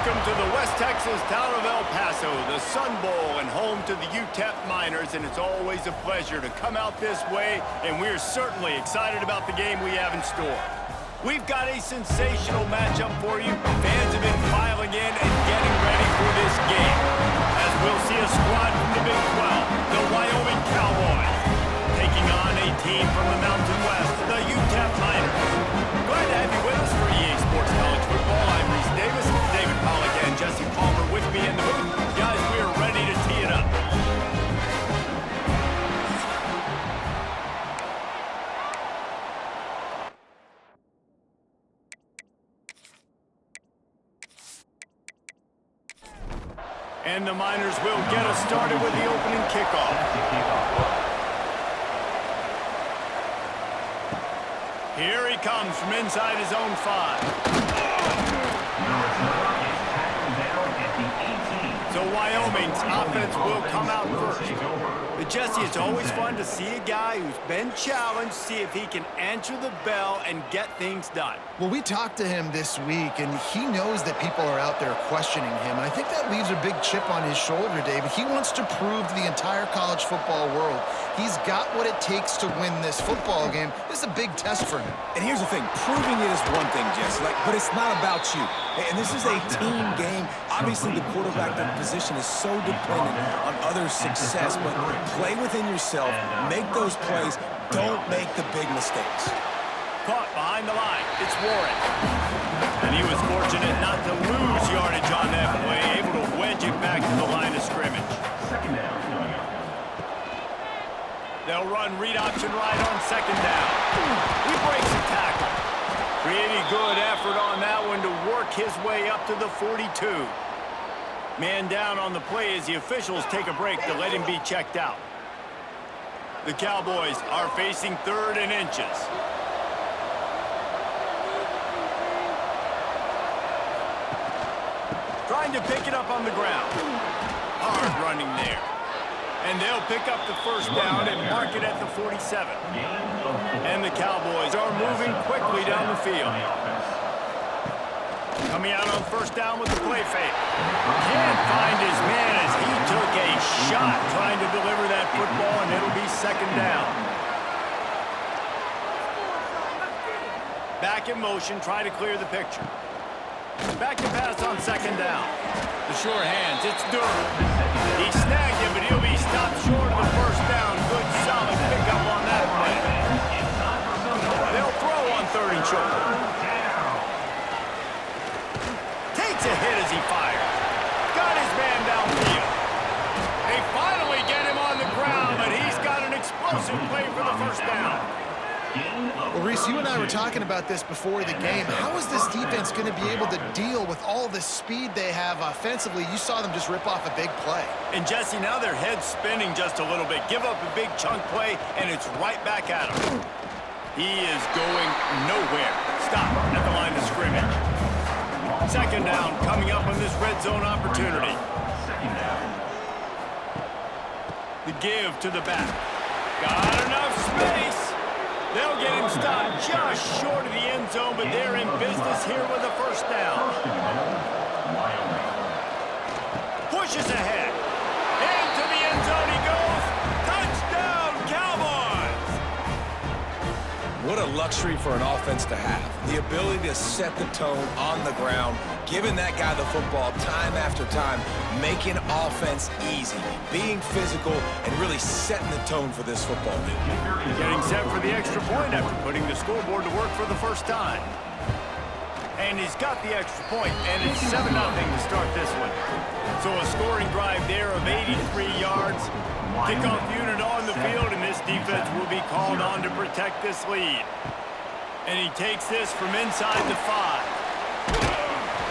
Welcome to the West Texas town of El Paso, the Sun Bowl and home to the UTEP Miners, and it's always a pleasure to come out this way, and we're certainly excited about the game we have in store. We've got a sensational matchup for you. Fans have been filing in and getting ready for this game, as we'll see a squad from the Big 12, the Wyoming Cowboys, taking on a team from the Mountain West, the UTEP Miners. Glad to have you with us for EA Sports College Football. I'm Reese Davis, David Pollack and Jesse Palmer with me in the booth. Guys, we are ready to tee it up. And the Miners will get us started with the opening kickoff. Here he comes from inside his own 5. So Wyoming's offense will come out first. But Jesse, it's always fun to see a guy who's been challenged, see if he can answer the bell and get things done. Well, we talked to him this week, and he knows that people are out there questioning him. And I think that leaves a big chip on his shoulder, David. He wants to prove to the entire college football world he's got what it takes to win this football game. This is a big test for him. And here's the thing, proving it is one thing, Jesse, but it's not about you. And this is a team game. Obviously, the quarterback position is so dependent on others' success, but play within yourself, make those plays, don't make the big mistakes. Caught behind the line, it's Warren. And he was fortunate not to lose yardage on that play, able to wedge it back to the line of scrimmage. Second down coming up. They'll run read option right on second down. He breaks the tackle. Pretty good effort on that one to work his way up to the 42. Man down on the play as the officials take a break to let him be checked out. The Cowboys are facing 3rd and inches. Trying to pick it up on the ground. Hard running there. And they'll pick up the first down and mark it at the 47. And the Cowboys are moving quickly down the field. Coming out on first down with the play fake. Can't find his man as he took a shot trying to deliver that football, and it'll be second down. Back in motion, try to clear the picture. Back to pass on second down. The sure hands, it's Durham. He snagged him, but he'll be stopped short of the first down. Good, solid pickup on that play. They'll throw on 3rd and short. Takes a hit as he fires. Got his man downfield. They finally get him on the ground, but he's got an explosive play for the first down. Well, Reese, you and I were talking about this before the game. How is this defense going to be able to deal with all the speed they have offensively? You saw them just rip off a big play. And Jesse, now their head's spinning just a little bit. Give up a big chunk play, and it's right back at him. He is going nowhere. Stop at the line of scrimmage. Second down coming up on this red zone opportunity. The give to the back. Got enough space. They'll get him stopped just short of the end zone, but they're in business here with a first down. Pushes ahead. Into the end zone he goes. Touchdown, Cowboys! What a luxury for an offense to have. The ability to set the tone on the ground, giving that guy the football time after time, making offense easy, being physical, and really setting the tone for this football game. Getting set for the extra point after putting the scoreboard to work for the first time. And he's got the extra point, and it's 7-0 to start this one. So a scoring drive there of 83 yards. Kickoff unit on the field, and this defense will be called on to protect this lead. And he takes this from inside the 5.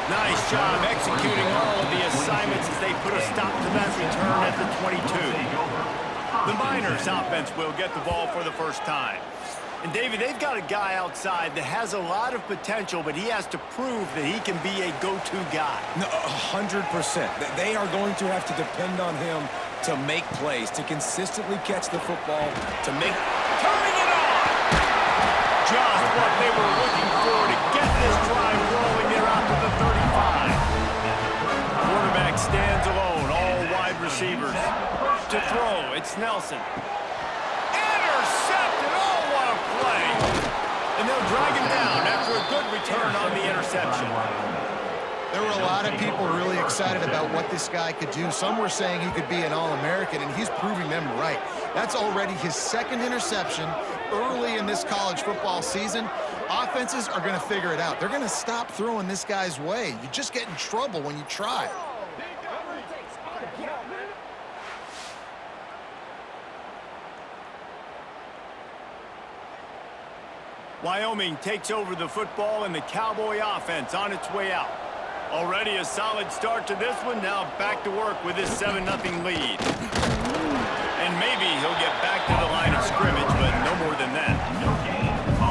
Nice job executing all of the assignments as they put a stop to that return at the 22. The Miners offense will get the ball for the first time. And David, they've got a guy outside that has a lot of potential, but he has to prove that he can be a go-to guy. No, 100%. They are going to have to depend on him to make plays, to consistently catch the football, to make... Turning it on! Just what they were looking for to get this drive rolling there out to the 35. throw. It's Nelson. Intercepted. Oh, what a play. And they'll drag him down after a good return on the interception. There were a lot of people really excited about what this guy could do. Some were saying he could be an All-American, and he's proving them right. That's already his second interception early in this college football season. Offenses are going to figure it out. They're going to stop throwing this guy's way. You just get in trouble when you try. Wyoming takes over the football, and the Cowboy offense on its way out. Already a solid start to this one. Now back to work with his 7-0 lead. And maybe he'll get back to the line of scrimmage, but no more than that.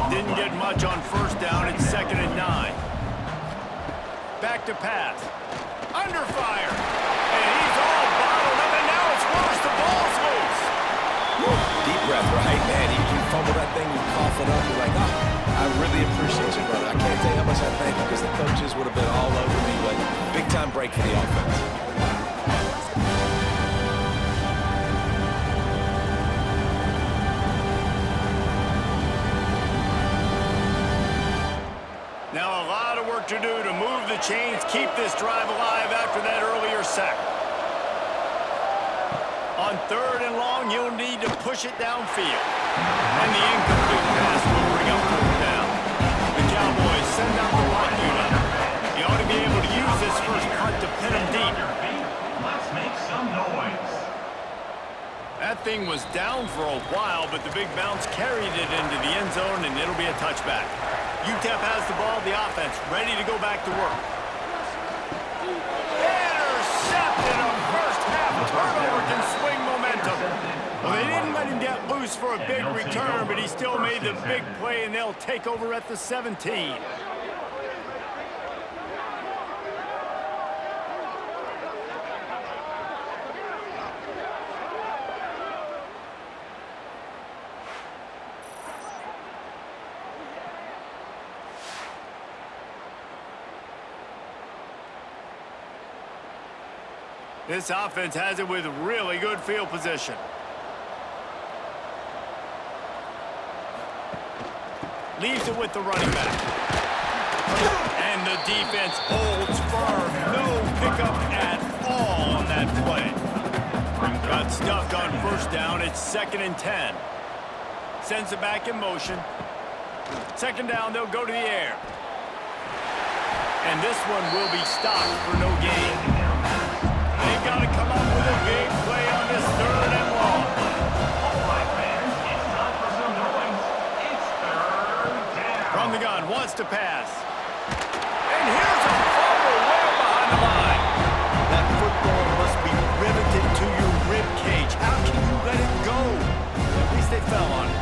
Didn't get much on first down. It's 2nd and 9. Back to pass. Under fire. And he's all bottled up, and now it's worse. The ball's loose. Deep breath, right, man? You fumble that thing, you cough it up, you're like, oh, I really appreciate you, brother. I can't tell you how much I thank you because the coaches would have been all over me, but big-time break for the offense. Now a lot of work to do to move the chains, keep this drive alive after that earlier sack. On 3rd and long, you'll need to push it downfield. And the incomplete pass will bring up 4th down. The Cowboys send out the punt unit. You ought to be able to use this first punt to pin them deep. Let's make some noise. That thing was down for a while, but the big bounce carried it into the end zone, and it'll be a touchback. UTEP has the ball, the offense ready to go back to work. Intercepted. A first half turnover can swing momentum. Well, they didn't let him get loose for a big return, but he still made the big play, and they'll take over at the 17. This offense has it with really good field position. Leaves it with the running back. And the defense holds firm. No pickup at all on that play. Got stuffed on first down. It's 2nd and 10. Sends it back in motion. 2nd down, they'll go to the air. And this one will be stopped for no gain. They've got to come up with a big play on this 3rd and long. All right, fans, it's time for some noise. It's 3rd down. From the gun, wants to pass. And here's a fumble way behind the line. That football must be riveted to your rib cage. How can you let it go? At least they fell on it.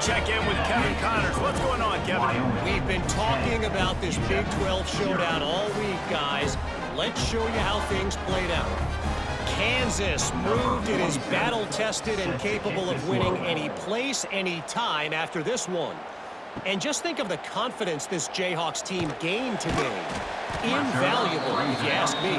Check in with Kevin Connors. What's going on, Kevin? We've been talking about this Big 12 showdown all week, guys. Let's show you how things played out. Kansas proved it is battle-tested and capable of winning any place, any time after this one. And just think of the confidence this Jayhawks team gained today. Invaluable, if you ask me.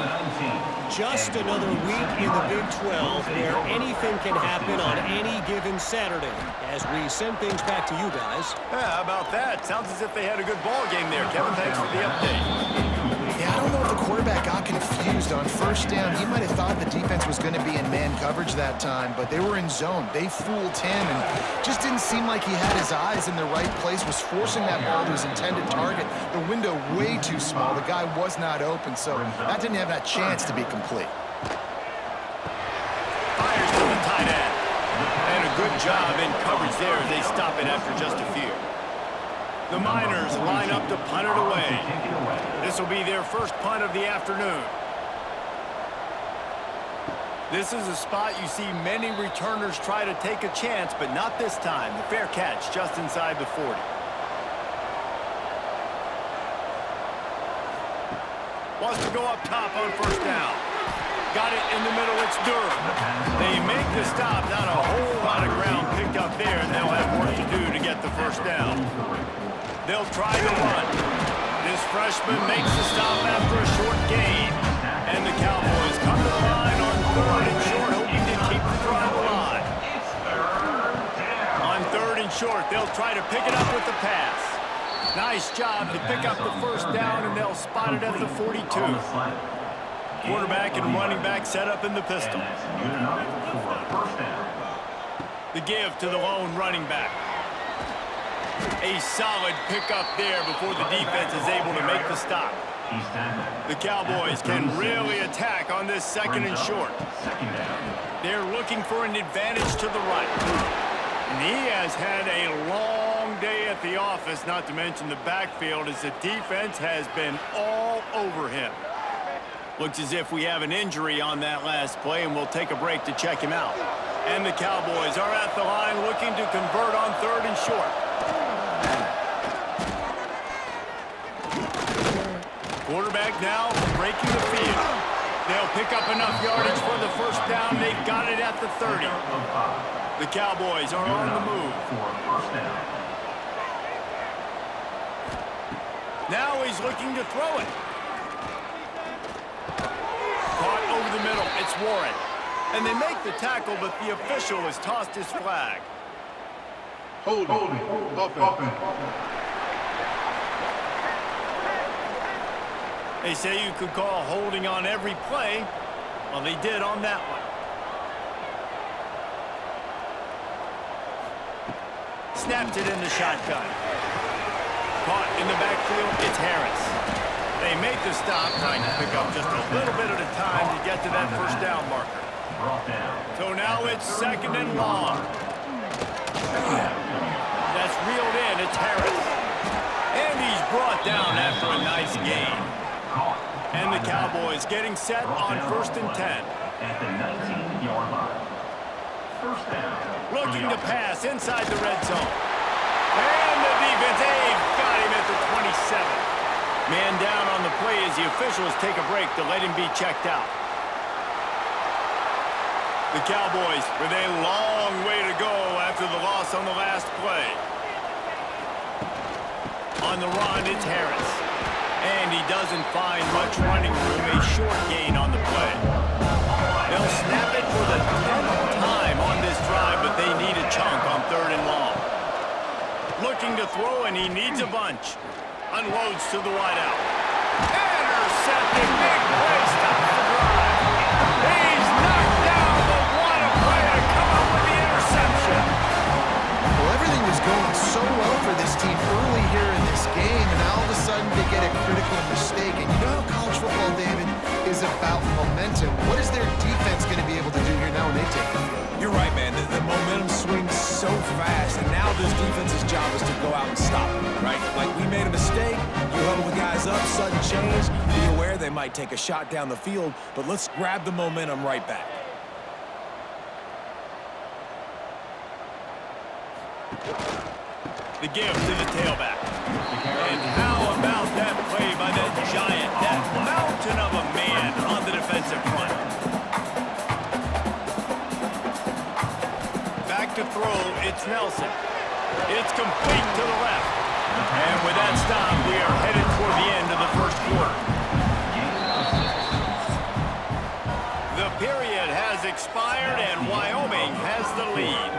Just another week in the Big 12 where anything can happen on any given Saturday. As we send things back to you guys. Yeah, how about that? Sounds as if they had a good ball game there. Kevin, thanks for the update. Yeah, I don't know if the quarterback got confused on first down. He might have thought the defense was going to be in man coverage that time, but they were in zone. They fooled him and just didn't seem like he had his eyes in the right place, was forcing that ball to his intended target. The window way too small. The guy was not open, so that didn't have that chance to be complete. Fires to the tight end. And a good job in coverage there as they stop it after just a few. The Miners line up to punt it away. This will be their first punt of the afternoon. This is a spot you see many returners try to take a chance, but not this time. The fair catch just inside the 40. Wants to go up top on first down. Got it in the middle, it's Durham. They make the stop, not a whole lot of ground picked up there, and they'll have work to do to get the first down. They'll try to run. This freshman makes the stop after a short gain. And the Cowboys come to the line on 3rd and short, hoping to keep the drive alive. On 3rd and short, they'll try to pick it up with the pass. Nice job to pick up the first down, and they'll spot it at the 42. Quarterback and running back set up in the pistol. The give to the lone running back. A solid pickup there before the defense is able to make the stop. The Cowboys can really attack on this 2nd and short. They're looking for an advantage to the right. And he has had a long day at the office, not to mention the backfield, as the defense has been all over him. Looks as if we have an injury on that last play, and we'll take a break to check him out. And the Cowboys are at the line looking to convert on 3rd and short. Quarterback now breaking the field. They'll pick up enough yardage for the first down. They've got it at the 30. The Cowboys are on the move. Now he's looking to throw it. Caught over the middle. It's Warren. And they make the tackle, but the official has tossed his flag. Holding. Offense. They say you could call holding on every play. Well, they did on that one. Snapped it in the shotgun. Caught in the backfield, it's Harris. They make the stop, trying to pick up just a little bit at a time to get to that first down marker. So now it's 2nd and long. That's reeled in, it's Harris. And he's brought down after a nice gain. And the Cowboys getting set on 1st and 10. At the 19-yard line. First down. Looking to pass inside the red zone. And the defense, they've got him at the 27. Man down on the play as the officials take a break to let him be checked out. The Cowboys with a long way to go after the loss on the last play. On the run, it's Harris. And he doesn't find much running room, a short gain on the play. They'll snap it for the 10th time on this drive, but they need a chunk on 3rd and long. Looking to throw, and he needs a bunch. Unloads to the wideout. Intercepted, big play, stops the drive. He's knocked down, but what a play to come up with the interception. Well, everything was going so well for this team early here in this game, and all of a sudden they get a critical mistake. And you know how college football, David, is about momentum. What is their defense going to be able to do here now when they take the field? You're right, man. The momentum swings so fast, and now this defense's job is to go out and stop it, right? Like, we made a mistake, you huddle the guys up, sudden change, be aware they might take a shot down the field, but let's grab the momentum right back. The give to the tailback. And how about that play by that giant, that mountain of a man on the defensive front? Back to throw, it's Nelson. It's complete to the left. And with that stop, we are headed toward the end of the first quarter. The period has expired, and Wyoming has the lead.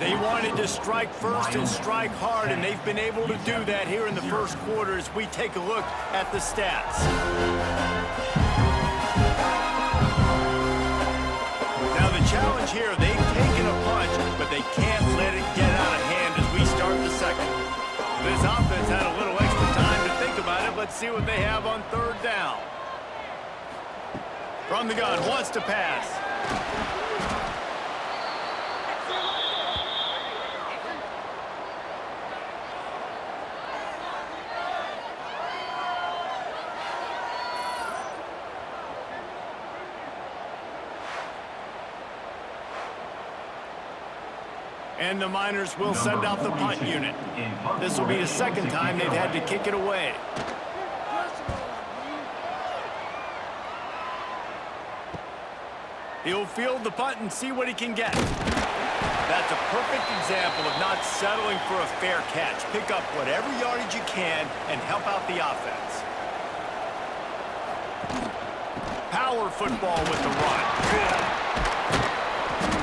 They wanted to strike first and strike hard, and they've been able to do that here in the first quarter as we take a look at the stats. Now the challenge here, they've taken a punch, but they can't let it get out of hand as we start the second. This offense had a little extra time to think about it. Let's see what they have on 3rd down. From the gun, wants to pass. And the Miners will send out the punt unit. This will be the second time they've had to kick it away. He'll field the punt and see what he can get. That's a perfect example of not settling for a fair catch. Pick up whatever yardage you can and help out the offense. Power football with the run.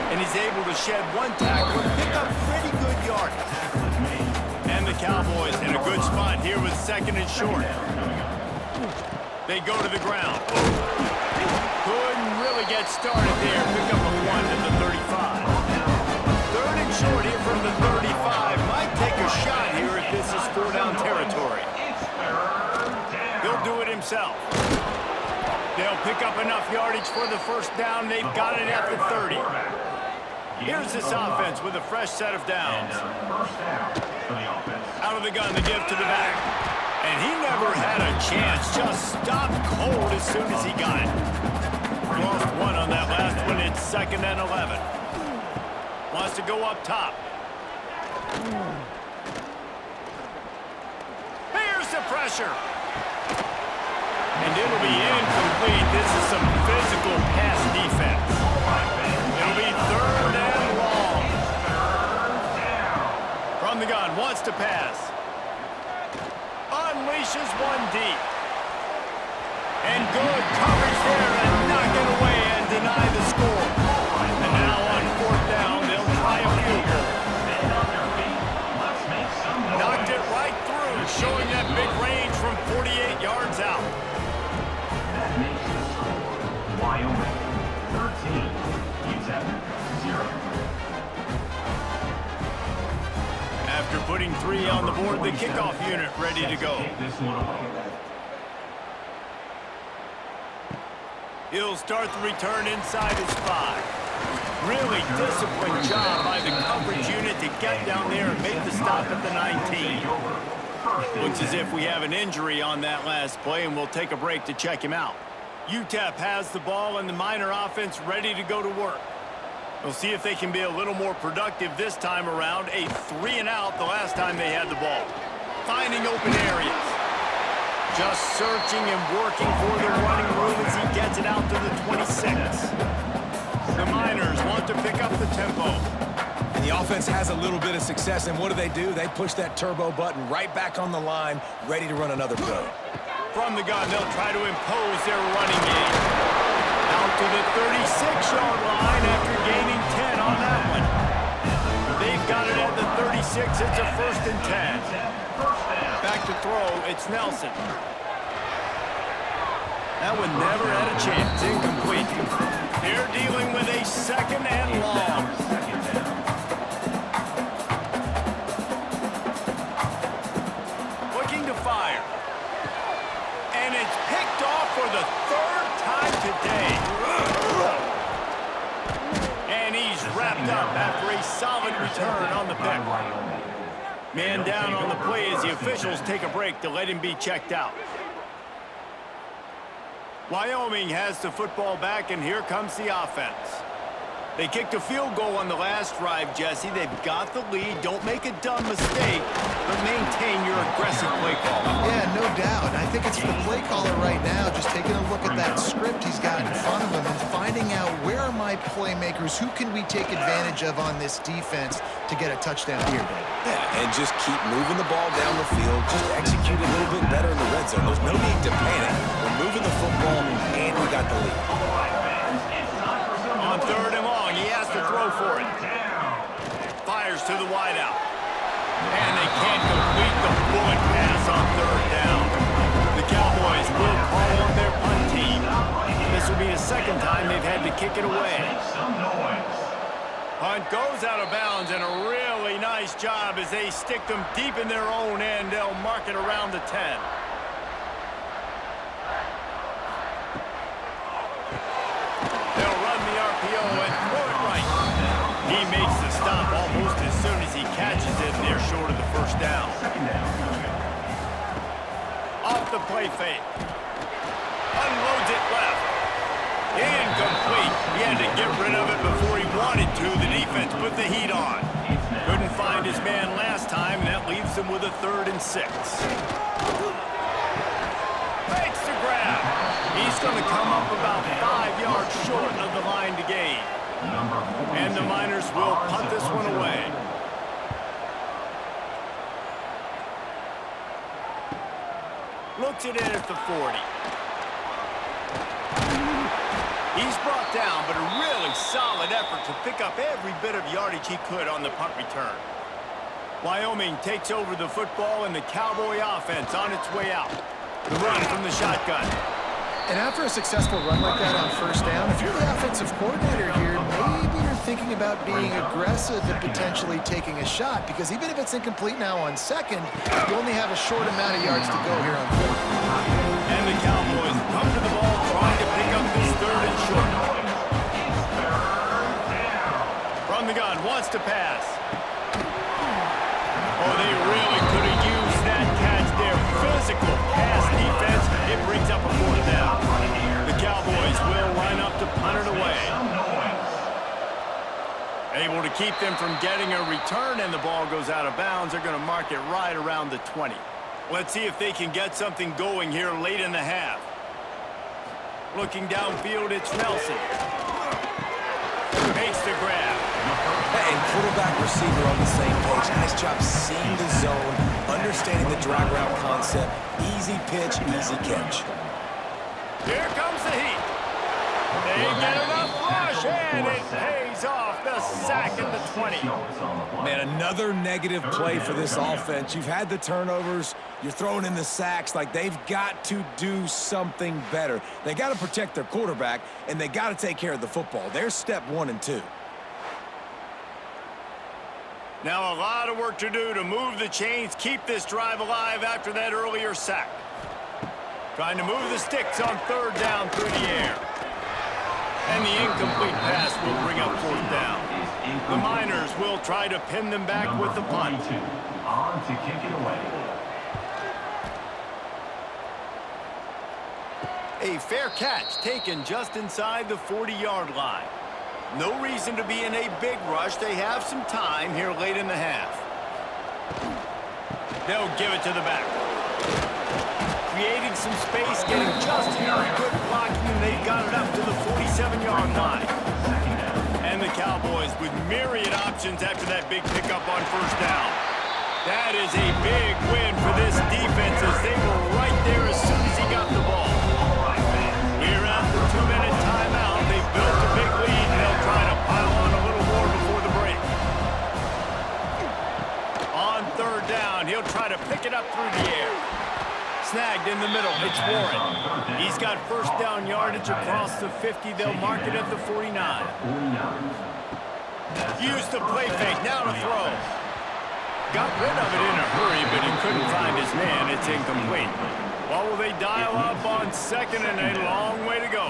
And he's able to shed one tackle and pick up pretty good yardage. And the Cowboys in a good spot here with second and short. They go to the ground. Couldn't really get started there. Pick up a 1 to the 35. Third and short here from the 35. Might take a shot here if this is 4-down territory. He'll do it himself. They'll pick up enough yardage for the first down. They've got it at the 30. Here's this offense with a fresh set of downs. Out of the gun, the give to the back. And he never had a chance. Just stopped cold as soon as he got it. Lost one on that last one. It's 2nd and 11. Wants to go up top. Here's the pressure. And it'll be incomplete. This is some physical pass defense. It'll be 3rd and long. From the gun, wants to pass. Unleashes one deep. And good coverage there and knock it away and deny the score. And now on 4th down, they'll try a field goal. Knocked it right through, showing that big range from 48 yards out. Wyoming, 13, UTEP, 0. After putting 3 on the board, the kickoff unit ready to go. He'll start the return inside his 5. Really disciplined job by the coverage unit to get down there and make the stop at the 19. Looks as if we have an injury on that last play, and we'll take a break to check him out. UTEP has the ball and the Miner offense ready to go to work. We'll see if they can be a little more productive this time around. A 3 and out the last time they had the ball. Finding open areas. Just searching and working for the running room as he gets it out to the 26. The Miners want to pick up the tempo. And the offense has a little bit of success, and what do? They push that turbo button right back on the line, ready to run another play. From the gun, they'll try to impose their running game. Out to the 36-yard line after gaining 10 on that one. They've got it at the 36. It's a 1st and 10. Back to throw, it's Nelson. That one never had a chance. Incomplete. They're dealing with a 2nd and long. Looking to fire. And it's picked off for the 3rd time today. And he's wrapped up after a solid return on the pick. Man down on the play as the officials take a break to let him be checked out. Wyoming has the football back, and here comes the offense. They kicked a field goal on the last drive, Jesse. They've got the lead. Don't make a dumb mistake, but maintain your aggressive play call. Yeah, no doubt. I think it's the play caller right now just taking a look at that script he's got in front of him and finding out where are my playmakers, who can we take advantage of on this defense to get a touchdown here, Dave. Yeah, and just keep moving the ball down the field. Just execute a little bit better in the red zone. There's no need to panic. We're moving the football, and we got the lead. On 3rd and long, he has to throw for it. Fires to the wideout. And they can't complete the bullet pass on 3rd down. The Cowboys will call on their punt team. This will be the 2nd time they've had to kick it away. Punt goes out of bounds, and a really nice job as they stick them deep in their own end. They'll mark it around the 10. They'll run the RPO and throw it right. He makes the stop almost as soon as he catches it, and they're short of the 1st down. Off the play fake. Unloads it left. Incomplete. He had to get rid of it before he wanted to. The defense put the heat on. Couldn't find his man last time, and that leaves him with a 3rd and 6. Makes the grab. He's going to come up about 5 yards short of the line to gain. And the Miners will punt this one away. Looks it in at the 40. He's brought down, but a really solid effort to pick up every bit of yardage he could on the punt return. Wyoming takes over the football and the Cowboy offense on its way out. The run from the shotgun. And after a successful run like that on 1st down, if you're the offensive coordinator here, maybe you're thinking about being aggressive and potentially taking a shot, because even if it's incomplete now on 2nd, you only have a short amount of yards to go here on 4th. And the Cowboys come to the ball trying to pick up this 3rd and short. From the gun, wants to pass. Oh, they really could have used that catch there. Physical pass defense. It brings up a 4th down. The Cowboys will line up to punt it away. Able to keep them from getting a return, and the ball goes out of bounds. They're going to mark it right around the 20. Let's see if they can get something going here late in the half. Looking downfield, it's Nelson. Makes the grab. And quarterback receiver on the same page. Nice job seeing the zone, understanding the drag route concept. Easy pitch, easy catch. Here comes the heat. They get enough rush, and it pays off. The sack at the 20. Man, another negative play for this offense. You've had the turnovers. You're throwing in the sacks. Like, they've got to do something better. They got to protect their quarterback, and they got to take care of the football. There's step 1 and 2. Now a lot of work to do to move the chains, keep this drive alive after that earlier sack. Trying to move the sticks on 3rd down through the air. And the incomplete pass will bring up 4th down. The Miners will try to pin them back with the punt. On to kick it away. A fair catch taken just inside the 40-yard line. No reason to be in a big rush. They have some time here late in the half. They'll give it to the back. Creating some space, getting just enough good blocking, and they've got it up to the 47-yard line. And the Cowboys with myriad options after that big pickup on 1st down. That is a big win for this defense, as they were right there as soon as he got the ball. Here at the 2-minute timeout, they've built a big lead, and they'll try to pile on a little more before the break. On 3rd down, he'll try to pick it up through the air. Snagged in the middle, it's Warren. He's got 1st down yardage across the 50. They'll mark it at the 49. Used the play fake, now to throw. Got rid of it in a hurry, but he couldn't find his man. It's incomplete. Well, will they dial up on 2nd, and a long way to go.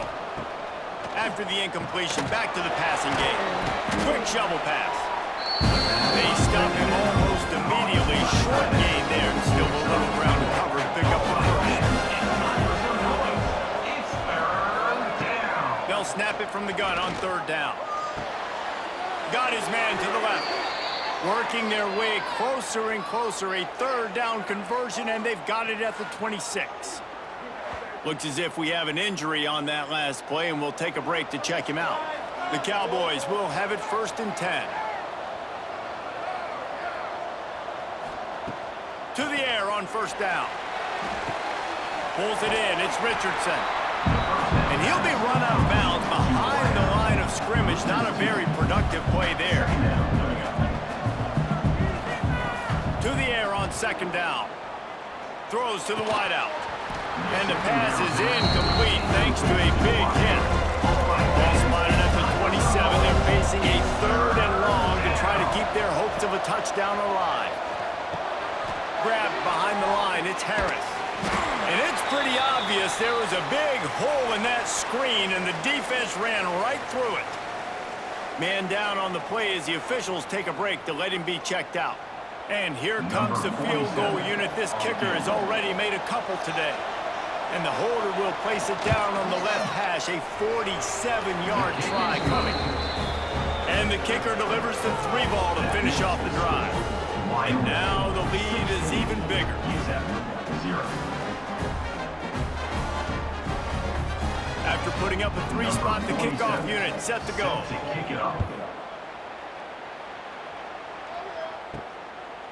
After the incompletion, back to the passing game. Quick shovel pass. They stop him almost immediately. Short gain there, and still a little ground to cover to pick up the 1st. It's 3rd down. They'll snap it from the gun on 3rd down. Got his man to the left. Working their way closer and closer. A 3rd down conversion, and they've got it at the 26. Looks as if we have an injury on that last play, and we'll take a break to check him out. The Cowboys will have it 1st and 10. To the air on 1st down. Pulls it in. It's Richardson. And he'll be run out of bounds behind the line of scrimmage. Not a very productive play there. To the air on 2nd down. Throws to the wideout. And the pass is incomplete thanks to a big hit. Ball spotted at the 27. They're facing a 3rd and long to try to keep their hopes of a touchdown alive. Grabbed behind the line, it's Harris. And it's pretty obvious there was a big hole in that screen, and the defense ran right through it. Man down on the play as the officials take a break to let him be checked out. And here comes the field goal unit. This kicker has already made a couple today. And the holder will place it down on the left hash. A 47-yard try coming. And And the kicker delivers the 3 ball to finish off the drive. And now the lead is even bigger. UTEP 0. After putting up a 3-spot, the kickoff unit set to go. To kick it off.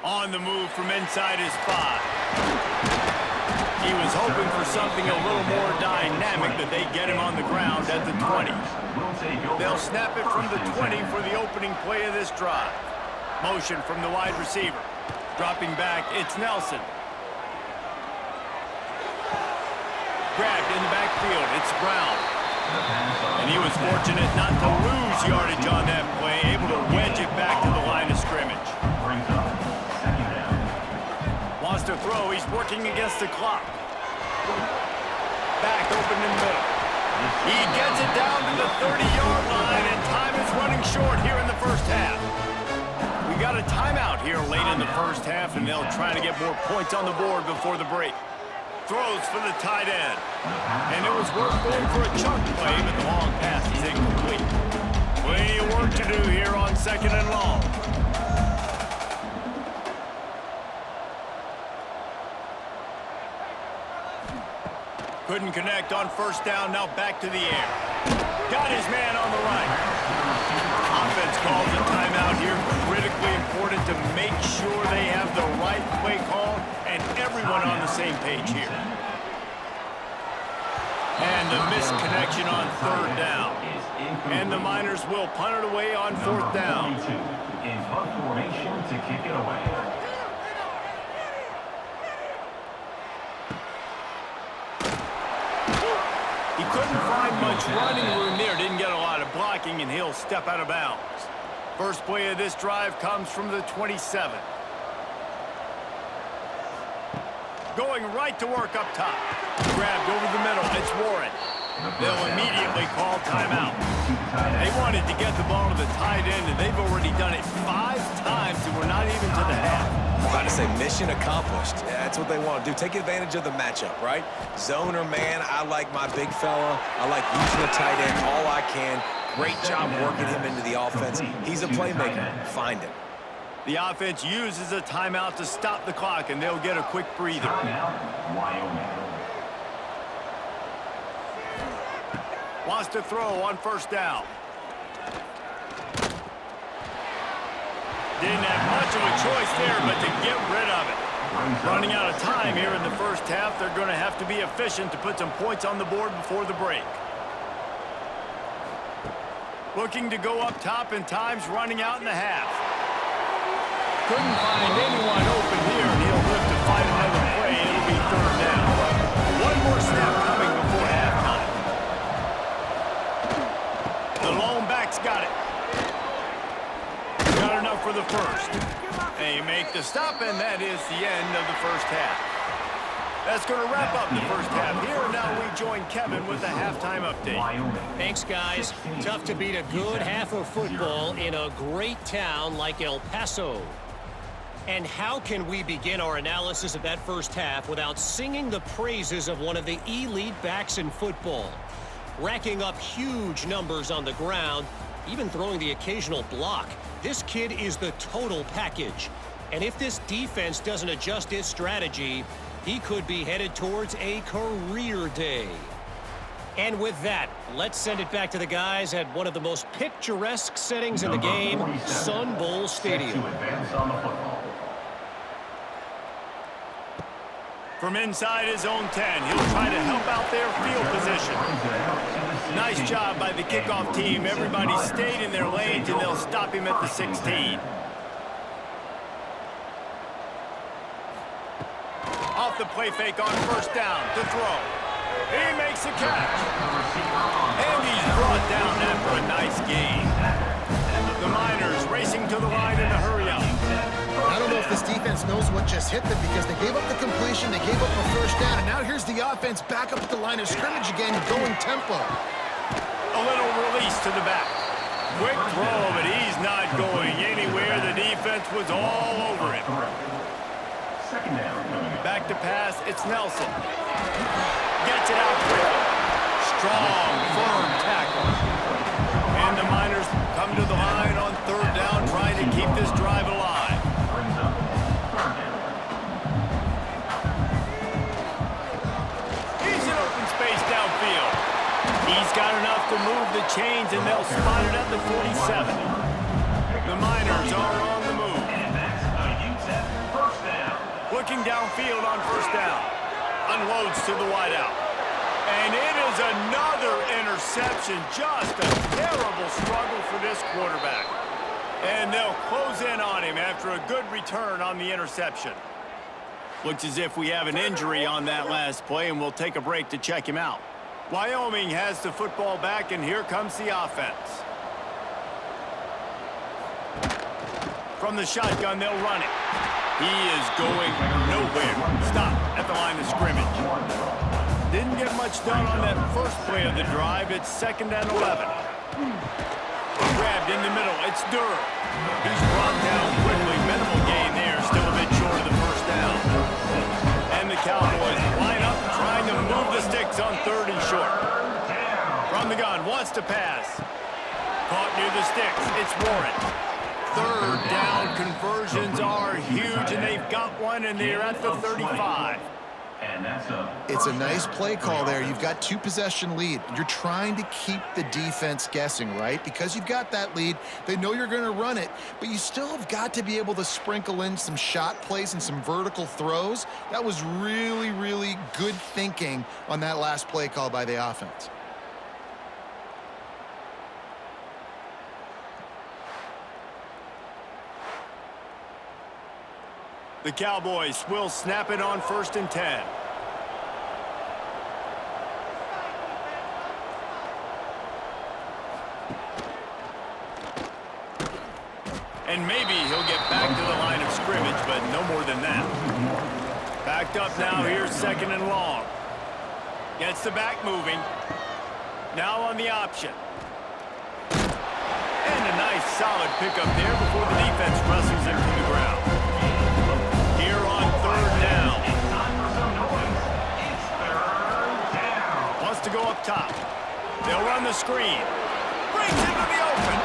On the move from inside his 5. He was hoping for something a little more dynamic, but they get him on the ground at the 20. They'll snap it from the 20 for the opening play of this drive. Motion from the wide receiver. Dropping back, it's Nelson. Grabbed in the backfield, it's Brown. And he was fortunate not to lose yardage on that play, able to wedge it back to the line of scrimmage. Brings up second down. Wants to throw, he's working against the clock. Back open in the middle. He gets it down to the 30-yard line, and time is running short here in the first half. We got a timeout here late in the first half, and they'll try to get more points on the board before the break. Throws for the tight end. And it was worth going for a chunk play, but the long pass is incomplete. Plenty of work to do here on 2nd and long. Couldn't connect on 1st down, now back to the air. Got his man on the right. Offense calls a timeout here. Critically important to make sure they have the right play call and everyone on the same page here. And the missed connection on 3rd down. And the Miners will punt it away on 4th down. In punt formation to kick it away. He couldn't find much running room there. Didn't get a lot of blocking, and he'll step out of bounds. First play of this drive comes from the 27. Going right to work up top. Grabbed over the middle. It's Warren. They'll immediately call timeout. They wanted to get the ball to the tight end, and they've already done it 5 times, and we're not even to the half. I'm about to say mission accomplished. Yeah, that's what they want to do. Take advantage of the matchup, right? Zone or man, I like my big fella. I like using the tight end all I can. Great job working him into the offense. He's a playmaker. Find him. The offense uses a timeout to stop the clock, and they'll get a quick breather. Timeout, Wyoming. Wants to throw on 1st down. Didn't have much of a choice there, but to get rid of it. Running out of time here in the first half, they're going to have to be efficient to put some points on the board before the break. Looking to go up top, and time's running out in the half. Couldn't find anyone open here, and he'll live to fight another play. It'll be 3rd down. One more snap coming before halftime. The lone back's got it. Got enough for the first. They make the stop, and that is the end of the first half. That's going to wrap up the first half here, and now we join Kevin with the halftime update. Thanks, guys. Tough to beat a good half of football in a great town like El Paso. And how can we begin our analysis of that first half without singing the praises of one of the elite backs in football? Racking up huge numbers on the ground, even throwing the occasional block. This kid is the total package. And if this defense doesn't adjust its strategy, he could be headed towards a career day. And with that, let's send it back to the guys at one of the most picturesque settings in the game, Sun Bowl Stadium. To advance on the football. From inside his own 10, he'll try to help out their field position. Nice job by the kickoff team. Everybody stayed in their lanes, and they'll stop him at the 16. Off the play fake on 1st down to throw. He makes a catch. And he's brought down after a nice gain. The Miners racing to the line in a hurry up. I don't know if this defense knows what just hit them, because they gave up the completion, they gave up a 1st down, and now here's the offense back up at the line of scrimmage again, going tempo. A little release to the back. Quick throw, but he's not going anywhere. The defense was all over him. Second down. Back to pass, it's Nelson. Gets it out quickly. Strong, firm tackle. And the Miners come to the line on this drive alive. Brings up third down. He's in open space downfield. He's got enough to move the chains, and they'll spot it at the 47. The Miners are on the move. And that's a UTEP first down. Looking downfield on first down. Unloads to the wideout. And it is another interception. Just a terrible struggle for this quarterback. And they'll close in on him after a good return on the interception. Looks as if we have an injury on that last play, and we'll take a break to check him out. Wyoming has the football back, and here comes the offense. From the shotgun, they'll run it. He is going nowhere. Stop at the line of scrimmage. Didn't get much done on that first play of the drive. It's 2nd and 11. Grabbed in the middle. It's Durr. He's brought down quickly. Minimal gain there. Still a bit short of the first down. And the Cowboys line up trying to move the sticks on 3rd and short. From the gun. Wants to pass. Caught near the sticks. It's Warren. 3rd down conversions are huge, and they've got one, and they're at the 35. And that's It's a nice play call there. You've got 2-possession lead. You're trying to keep the defense guessing, right? Because you've got that lead, they know you're going to run it, but you still have got to be able to sprinkle in some shot plays and some vertical throws. That was really, really good thinking on that last play call by the offense. The Cowboys will snap it on 1st and 10. And maybe he'll get back to the line of scrimmage, but no more than that. Backed up now, here's 2nd and long. Gets the back moving. Now on the option. And a nice solid pickup there before the defense wrestles him to the ground. Here on 3rd down. it's time for some noise. It's 3rd down. Wants to go up top. They'll run the screen. Brings him to the open.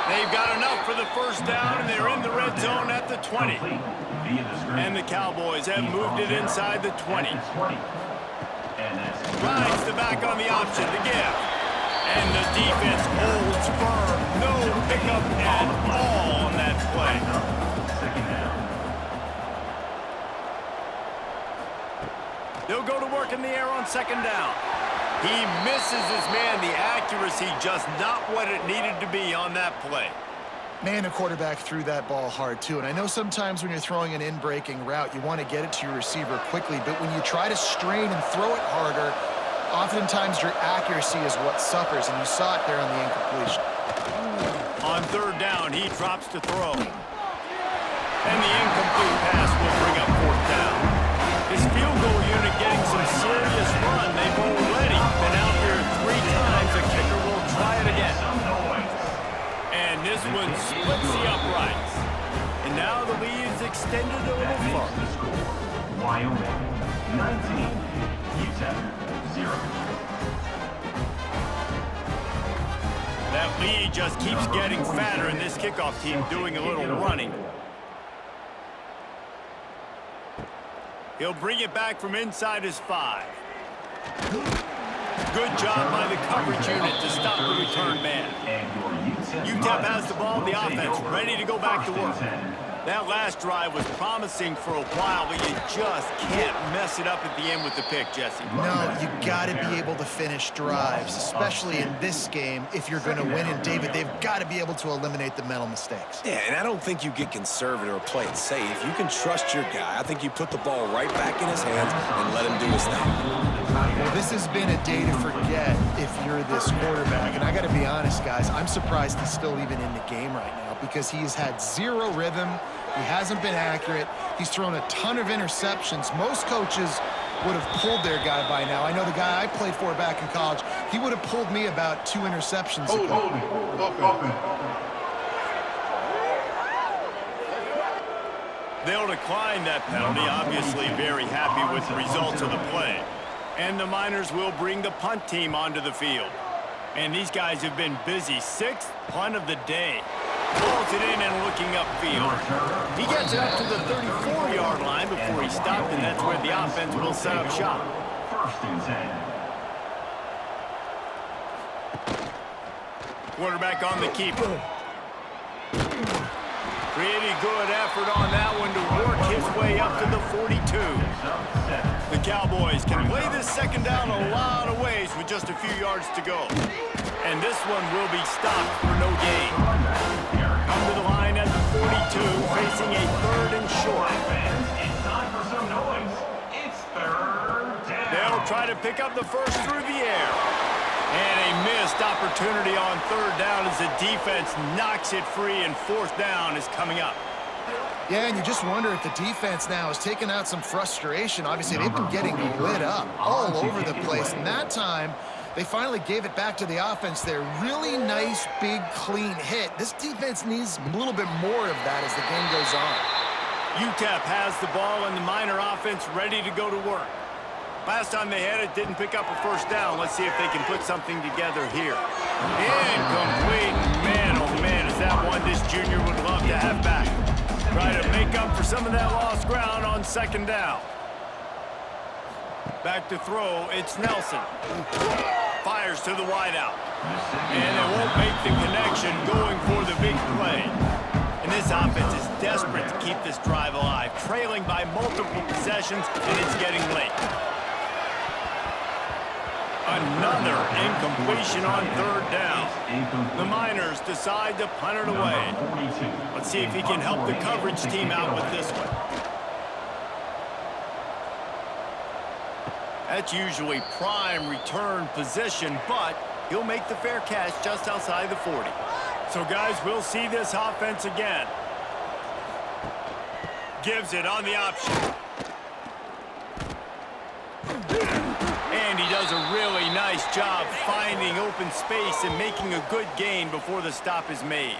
They've got enough for the first down, and they're in the red zone at the 20. Complete via the screen. And the Cowboys have moved it inside the 20. At the 20. And that's Rides the back on the option to give. And the defense holds firm. No pickup at all on that play. 2nd down. They'll go to work in the air on 2nd down. He misses his man. The accuracy just not what it needed to be on that play. Man, the quarterback threw that ball hard, too. And I know sometimes when you're throwing an in-breaking route, you want to get it to your receiver quickly. But when you try to strain and throw it harder, oftentimes your accuracy is what suffers. And you saw it there on the incompletion. On 3rd down, he drops to throw. And the incomplete pass will bring up 4th down. His field goal unit getting some serious run. They've already been out here 3 times. The kicker will try it again. Some noise. And this one splits the uprights. And now the lead is extended a little That makes further. the score Wyoming 19, UTEP 0. That lead just keeps getting fatter, and this kickoff team doing a little running. He'll bring it back from inside his 5. Good job by the coverage unit to stop the return man. And your UTEP has the ball, the offense ready to go back to work. 1st and 10. That last drive was promising for a while, but you just can't mess it up at the end with the pick, Jesse. No, you got to be able to finish drives, especially in this game. If you're going to win, and David, they've got to be able to eliminate the mental mistakes. Yeah, and I don't think you get conservative or play it safe. You can trust your guy. I think you put the ball right back in his hands and let him do his thing. Well, this has been a day to forget if you're this quarterback. And I got to be honest, guys, I'm surprised he's still even in the game right now because he has had 0 rhythm. He hasn't been accurate. He's thrown a ton of interceptions. Most coaches would have pulled their guy by now. I know the guy I played for back in college, he would have pulled me about 2 interceptions ago. Hold it. Offense. They'll decline that penalty, obviously very happy with the results of the play. And the Miners will bring the punt team onto the field. And these guys have been busy. 6th punt of the day. Pulls it in and looking upfield. He gets it up to the 34-yard line before he stopped, and that's where the offense will set up shop. First and 10. Quarterback on the keeper. Pretty good effort on that one to work his way up to the 42. The Cowboys can play this second down a lot of ways with just a few yards to go. And this one will be stopped for no gain. Come to the line at the 42, facing a third and short. It's time for some noise. It's third down. They'll try to pick up the first through the air. And a missed opportunity on third down as the defense knocks it free, and fourth down is coming up. Yeah, and you just wonder if the defense now is taking out some frustration. Obviously, they've been getting lit up all over the place. And that time, they finally gave it back to the offense there. Really nice, big, clean hit. This defense needs a little bit more of that as the game goes on. UTEP has the ball and the Miner offense ready to go to work. Last time they had it, didn't pick up a first down. Let's see if they can put something together here. Incomplete. Man, oh man, is that one this junior would love to have back. Try to make up for some of that lost ground on second down. Back to throw, it's Nelson. Fires to the wideout. And they won't make the connection going for the big play. And this offense is desperate to keep this drive alive, trailing by multiple possessions, and it's getting late. Another incompletion on third down. The Miners decide to punt it away. Let's see if he can help the coverage team out with this one. That's usually prime return position, but he'll make the fair catch just outside the 40. So, guys, we'll see this offense again. Gives it on the option. And he does a really nice job finding open space and making a good gain before the stop is made.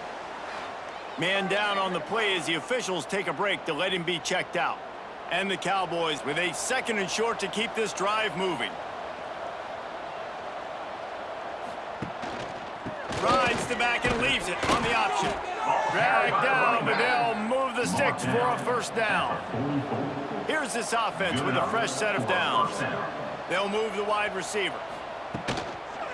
Man down on the play as the officials take a break to let him be checked out. And the Cowboys with a second and short to keep this drive moving. Rides the back and leaves it on the option. Dragged down, but they'll move the sticks for a first down. Here's this offense with a fresh set of downs. They'll move the wide receiver.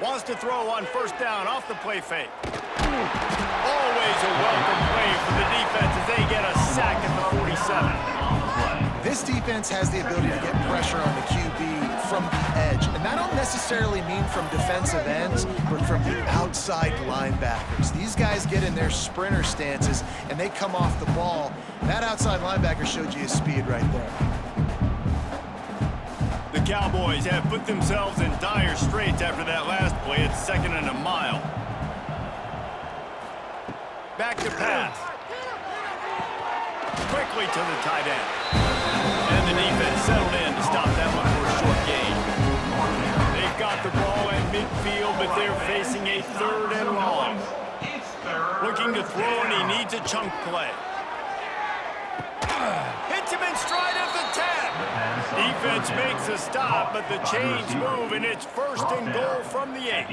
Wants to throw on first down off the play fake. Always a welcome play for the defense as they get a sack at the 47. This defense has the ability to get pressure on the QB from the edge. And that don't necessarily mean from defensive ends, but from the outside linebackers. These guys get in their sprinter stances, and they come off the ball. That outside linebacker showed you his speed right there. The Cowboys have put themselves in dire straits after that last play. It's second and a mile. Back to pass. Quickly to the tight end. And the defense settled in to stop that one for a short gain. They've got the ball at midfield, but they're facing a third and long. Looking to throw, and he needs a chunk play. Hits him in stride at the 10. Defense makes a stop, but the chains move, and it's first and goal from the 8.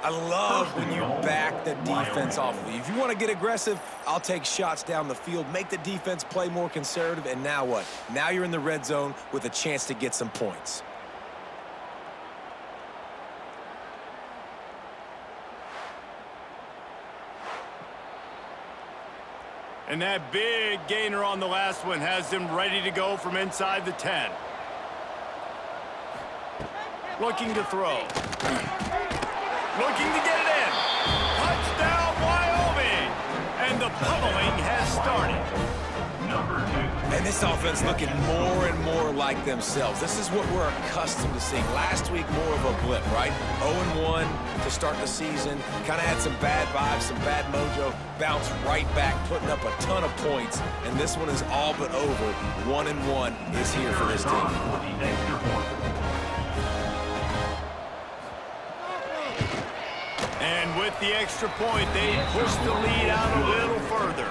I love when you back the defense off of you. If you want to get aggressive, I'll take shots down the field, make the defense play more conservative, and now what? Now you're in the red zone with a chance to get some points. And that big gainer on the last one has them ready to go from inside the 10. Looking to throw. Looking to get it in. Touchdown, Wyoming! And the pummeling has started. And this offense looking more and more like themselves. This is what we're accustomed to seeing. Last week, more of a blip, right? 0-1 to start the season. Kind of had some bad vibes, some bad mojo. Bounced right back, putting up a ton of points. And this one is all but over. 1-1 is here for this team. And with the extra point, they push the lead out a little further.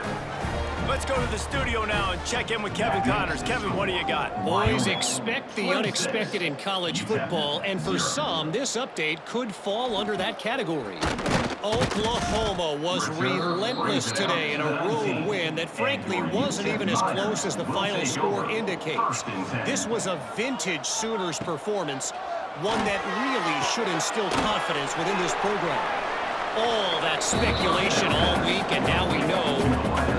Let's go to the studio now and check in with Kevin Connors. Kevin, what do you got? Boys, expect the unexpected in college football, and for some, this update could fall under that category. Oklahoma was relentless today in a road win that frankly wasn't even as close as the final score indicates. This was a vintage Sooners performance, one that really should instill confidence within this program. All that speculation all week, and now we know.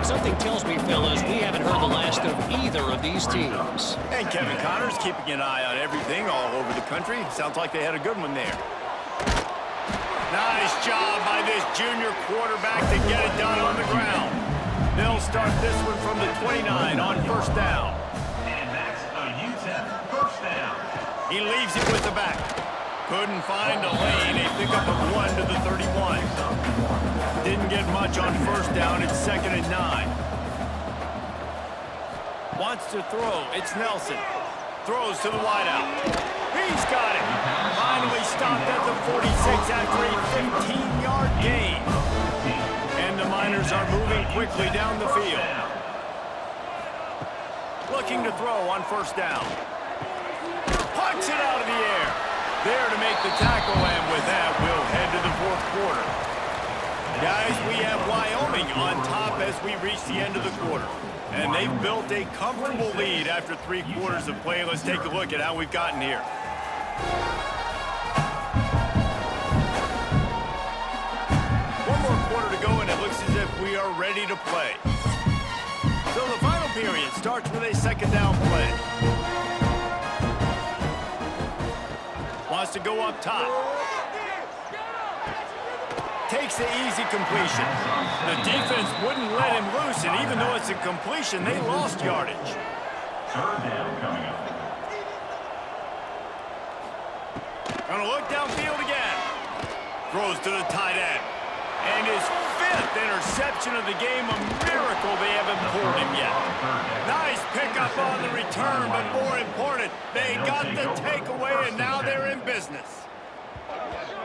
Something tells me, fellas, we haven't heard the last of either of these teams. And Kevin Connors keeping an eye on everything all over the country. Sounds like they had a good one there. Nice job by this junior quarterback to get it done on the ground. They'll start this one from the 29 on first down. And that's a UTEP first down. He leaves it with the back. Couldn't find a lane. A pickup of 1 to the 31. Didn't get much on first down. It's 2nd and 9. Wants to throw. It's Nelson. Throws to the wideout. He's got it. Finally stopped at the 46 after a 15-yard gain. And the Miners are moving quickly down the field. Looking to throw on first down. Pucks it out of the air. There to make the tackle, and with that, we'll head to the fourth quarter. Guys, we have Wyoming on top as we reach the end of the quarter. And they've built a comfortable lead after 3 quarters of play. Let's take a look at how we've gotten here. One more quarter to go, and it looks as if we are ready to play. So the final period starts with a 2nd down play. Wants to go up top. Takes the easy completion. The defense wouldn't let him loose, and even though it's a completion, they lost yardage. 3rd down coming up. Gonna look downfield again. Throws to the tight end. And his 5th interception of the game, a miracle they haven't pulled him yet. Nice pickup on the return, but more important, they got the takeaway, and now they're in business.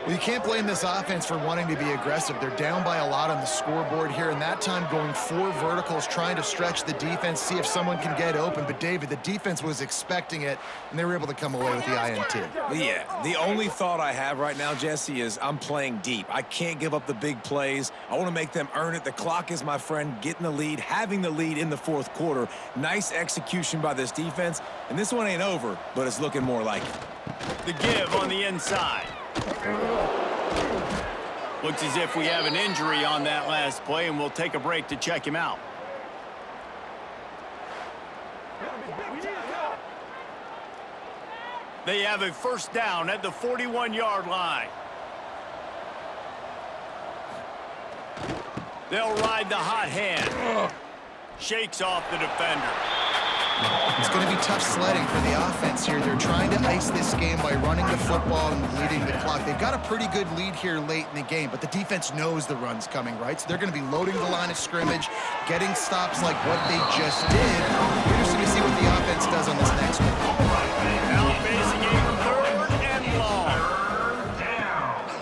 Well, you can't blame this offense for wanting to be aggressive. They're down by a lot on the scoreboard here, and that time going 4 verticals, trying to stretch the defense, see if someone can get open. But, David, the defense was expecting it, and they were able to come away with the INT. Yeah, the only thought I have right now, Jesse, is I'm playing deep. I can't give up the big plays. I want to make them earn it. The clock is my friend. Getting the lead, having the lead in the fourth quarter. Nice execution by this defense. And this one ain't over, but it's looking more like it. The give on the inside. Looks as if we have an injury on that last play, and we'll take a break to check him out. They have a first down at the 41-yard line. They'll ride the hot hand. Shakes off the defender. It's going to be tough sledding for the offense here. They're trying to ice this game by running the football and bleeding the clock. They've got a pretty good lead here late in the game, but the defense knows the run's coming, right? So they're going to be loading the line of scrimmage, getting stops like what they just did. Interesting to see what the offense does on this next one. Now facing a 3rd and long.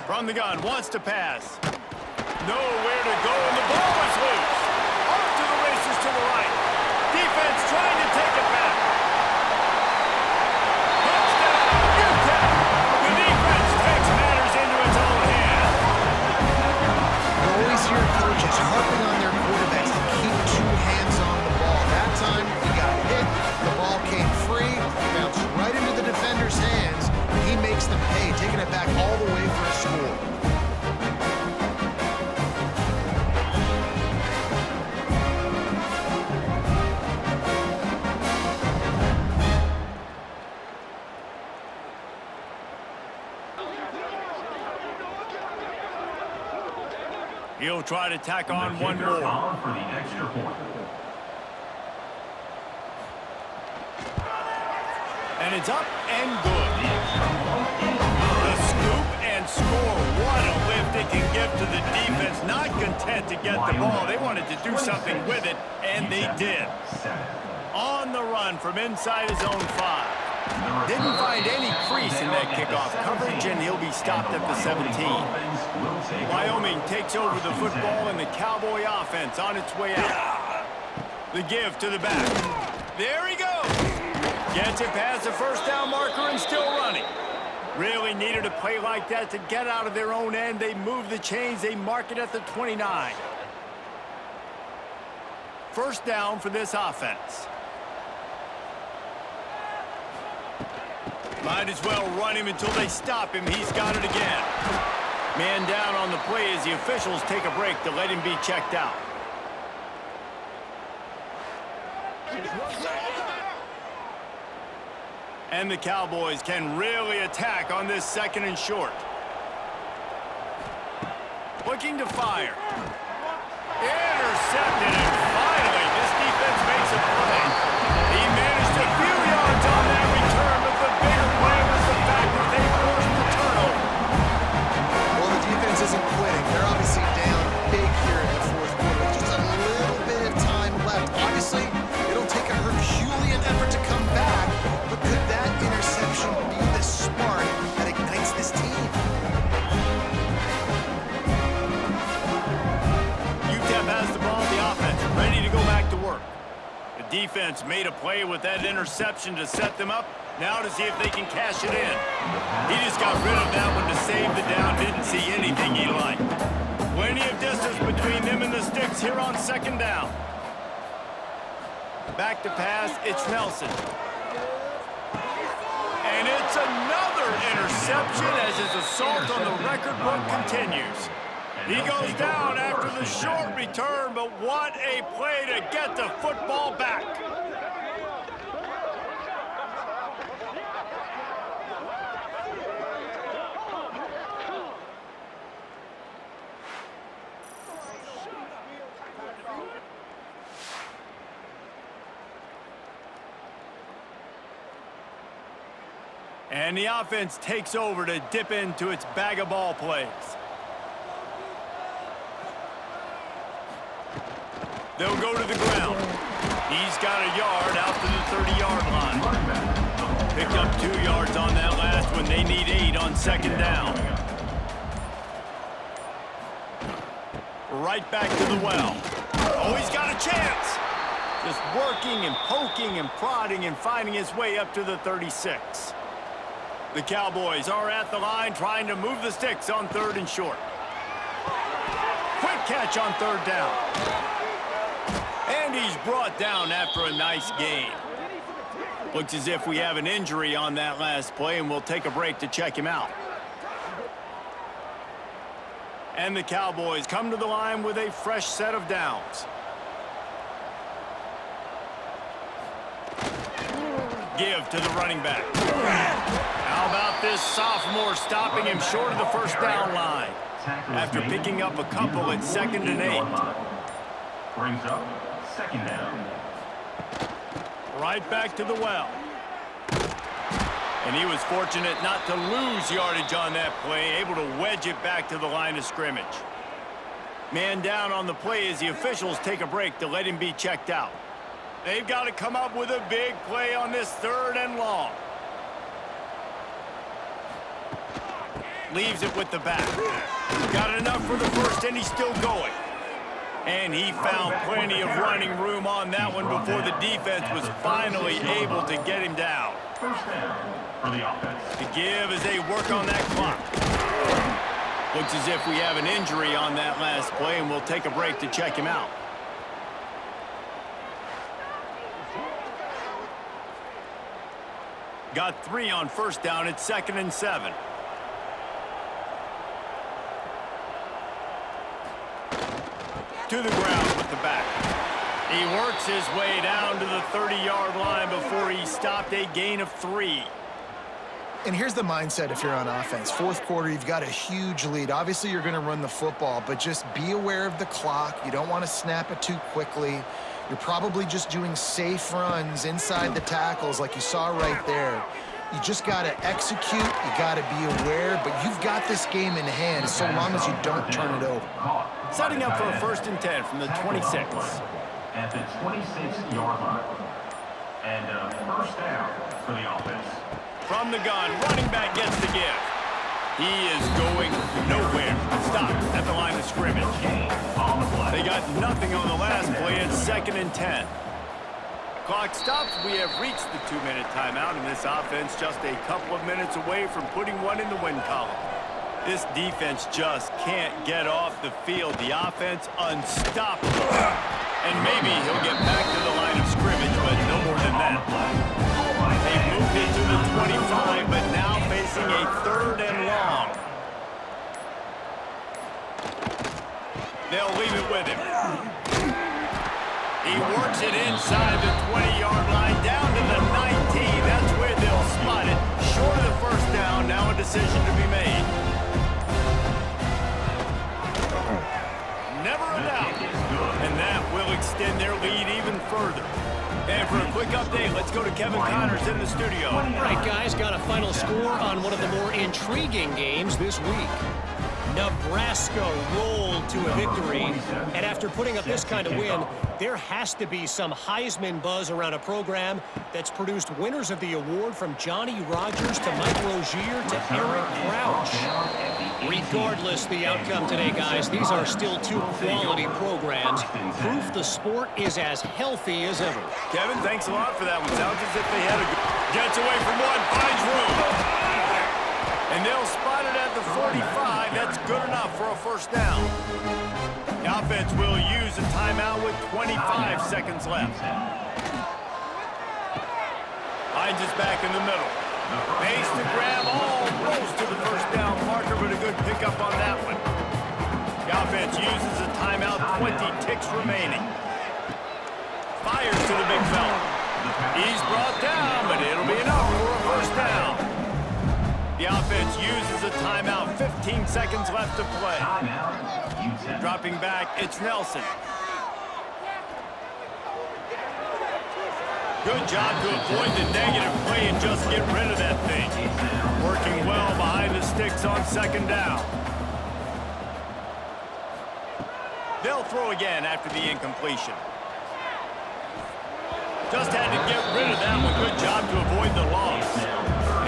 From the gun, wants to pass. Nowhere to go, and the ball is loose. Off to the races to the right. Defense trying to take it back. Touchdown, UTEP. The defense takes matters into its own hands. You always hear coaches harping on their quarterbacks to keep 2 hands on the ball. That time, he got hit. The ball came free, bounced right into the defender's hands. He makes them pay, taking it back all the way for a score. He'll try to tack on one more. On for the extra point. And it's up and good. The scoop and score. What a lift it can give to the defense. Not content to get the ball. They wanted to do something with it, and they did. On the run from inside his own 5. Didn't find any crease in that kickoff coverage, and he'll be stopped at the 17. Wyoming takes over the football, and the Cowboy offense on its way out. The give to the back. There he goes. Gets it past the first down marker and still running. Really needed a play like that to get out of their own end. They move the chains. They mark it at the 29. First down for this offense. Might as well run him until they stop him. He's got it again. Man down on the play as the officials take a break to let him be checked out. And the Cowboys can really attack on this 2nd and short. Looking to fire. Intercepted, and finally, this defense makes a play. He managed a few yards on that return, but the bigger play was the fact that they forced the turnover. Well, the defense isn't quitting. They're obviously down big here in the 4th quarter. Just a little bit of time left. Obviously, it'll take a Herculean effort to come back, but could that interception be the spark that ignites this team? UTEP has the ball, the offense ready to go back to work. The defense made a play with that interception to set them up. Now to see if they can cash it in. He just got rid of that one to save the down. Didn't see anything he liked. Plenty of distance between them and the sticks here on 2nd down. Back to pass, it's Nelson. And it's another interception as his assault on the record book continues. He goes down after the short return, but what a play to get the football back. And the offense takes over to dip into its bag of ball plays. They'll go to the ground. He's got a yard out to the 30-yard line. Picked up 2 yards on that last one. They need 8 on 2nd down. Right back to the well. Oh, he's got a chance. Just working and poking and prodding and finding his way up to the 36. The Cowboys are at the line trying to move the sticks on 3rd and short. Quick catch on 3rd down. And he's brought down after a nice gain. Looks as if we have an injury on that last play, and we'll take a break to check him out. And the Cowboys come to the line with a fresh set of downs. Give to the running back. How about this sophomore stopping him short of the 1st down line after picking up a couple at 2nd and 8. Brings up 2nd down. Right back to the well. And he was fortunate not to lose yardage on that play, able to wedge it back to the line of scrimmage. Man down on the play as the officials take a break to let him be checked out. They've got to come up with a big play on this 3rd and long. Leaves it with the back. Got enough for the 1st, and he's still going. And he found plenty of running room on that one before the defense was finally able to get him down. 1st down for the offense. The give as they work on that clock. Looks as if we have an injury on that last play, and we'll take a break to check him out. Got 3 on 1st down at 2nd and 7. To the ground with the back. He works his way down to the 30-yard line before he stopped, a gain of 3. And here's the mindset if you're on offense. 4th quarter, you've got a huge lead. Obviously, you're going to run the football, but just be aware of the clock. You don't want to snap it too quickly. You're probably just doing safe runs inside the tackles like you saw right there. You just got to execute. You got to be aware, but you've got this game in hand so long as you don't turn it over. Setting up for a 1st and 10 from the 26. At the 26-yard line. And 1st down for the offense. From the gun, running back gets the give. He is going nowhere. Stop at the line of scrimmage. They got nothing on the last play at 2nd and 10. clock stops. We have reached the 2-minute timeout, and this offense just a couple of minutes away from putting one in the win column. This defense just can't get off the field. The offense unstoppable. And maybe he'll get back to the line of scrimmage, but no more than that. They've moved it to the 25, but now facing a 3rd and long. They'll leave it with him. He works it inside the 20-yard line, down to the 19. That's where they'll spot it. Short of the first down, now a decision to be made. Never a doubt. And that will extend their lead even further. And for a quick update, let's go to Kevin Connors in the studio. All right, guys, got a final score on one of the more intriguing games this week. Nebraska rolled to a victory, and after putting up this kind of win, there has to be some Heisman buzz around a program that's produced winners of the award from Johnny Rodgers to Mike Rozier to Eric Crouch. Regardless the outcome today, guys, these are still two quality programs. Proof the sport is as healthy as ever. Kevin, thanks a lot for that one. Sounds as if they had a good... Gets away from one, finds room. And they'll spot it at the 45. That's good enough for a first down. The offense will use a timeout with 25 seconds left. Finds us back in the middle. Makes the grab almost to the first down marker, but a good pickup on that one. The offense uses a timeout, 20 ticks remaining. Fires to the big fella. He's brought down, but it'll be enough for a first down. The offense uses a timeout, 15 seconds left to play. Dropping back, it's Nelson. Good job to avoid the negative play and just get rid of that thing. Working well behind the sticks on 2nd down. They'll throw again after the incompletion. Just had to get rid of that one. Good job to avoid the loss.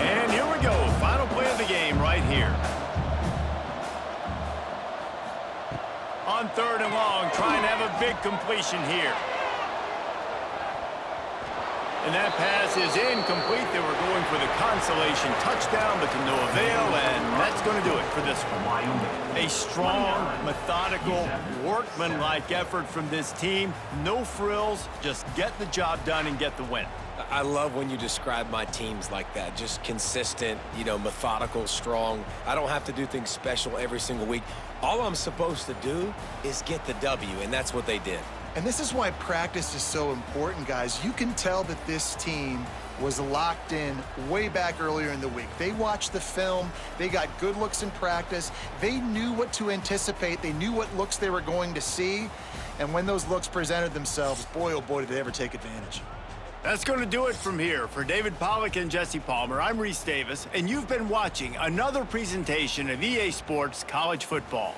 And here we go. Final play of the game right here. On 3rd and long, trying to have a big completion here. And that pass is incomplete. They were going for the consolation touchdown, but to no avail, and that's going to do it for this one. A strong, methodical, workmanlike effort from this team. No frills, just get the job done and get the win. I love when you describe my teams like that. Just consistent, methodical, strong. I don't have to do things special every single week. All I'm supposed to do is get the W, and that's what they did. And this is why practice is so important, guys. You can tell that this team was locked in way back earlier in the week. They watched the film. They got good looks in practice. They knew what to anticipate. They knew what looks they were going to see. And when those looks presented themselves, boy, oh boy, did they ever take advantage. That's going to do it from here. For David Pollack and Jesse Palmer, I'm Reese Davis, and you've been watching another presentation of EA Sports College Football.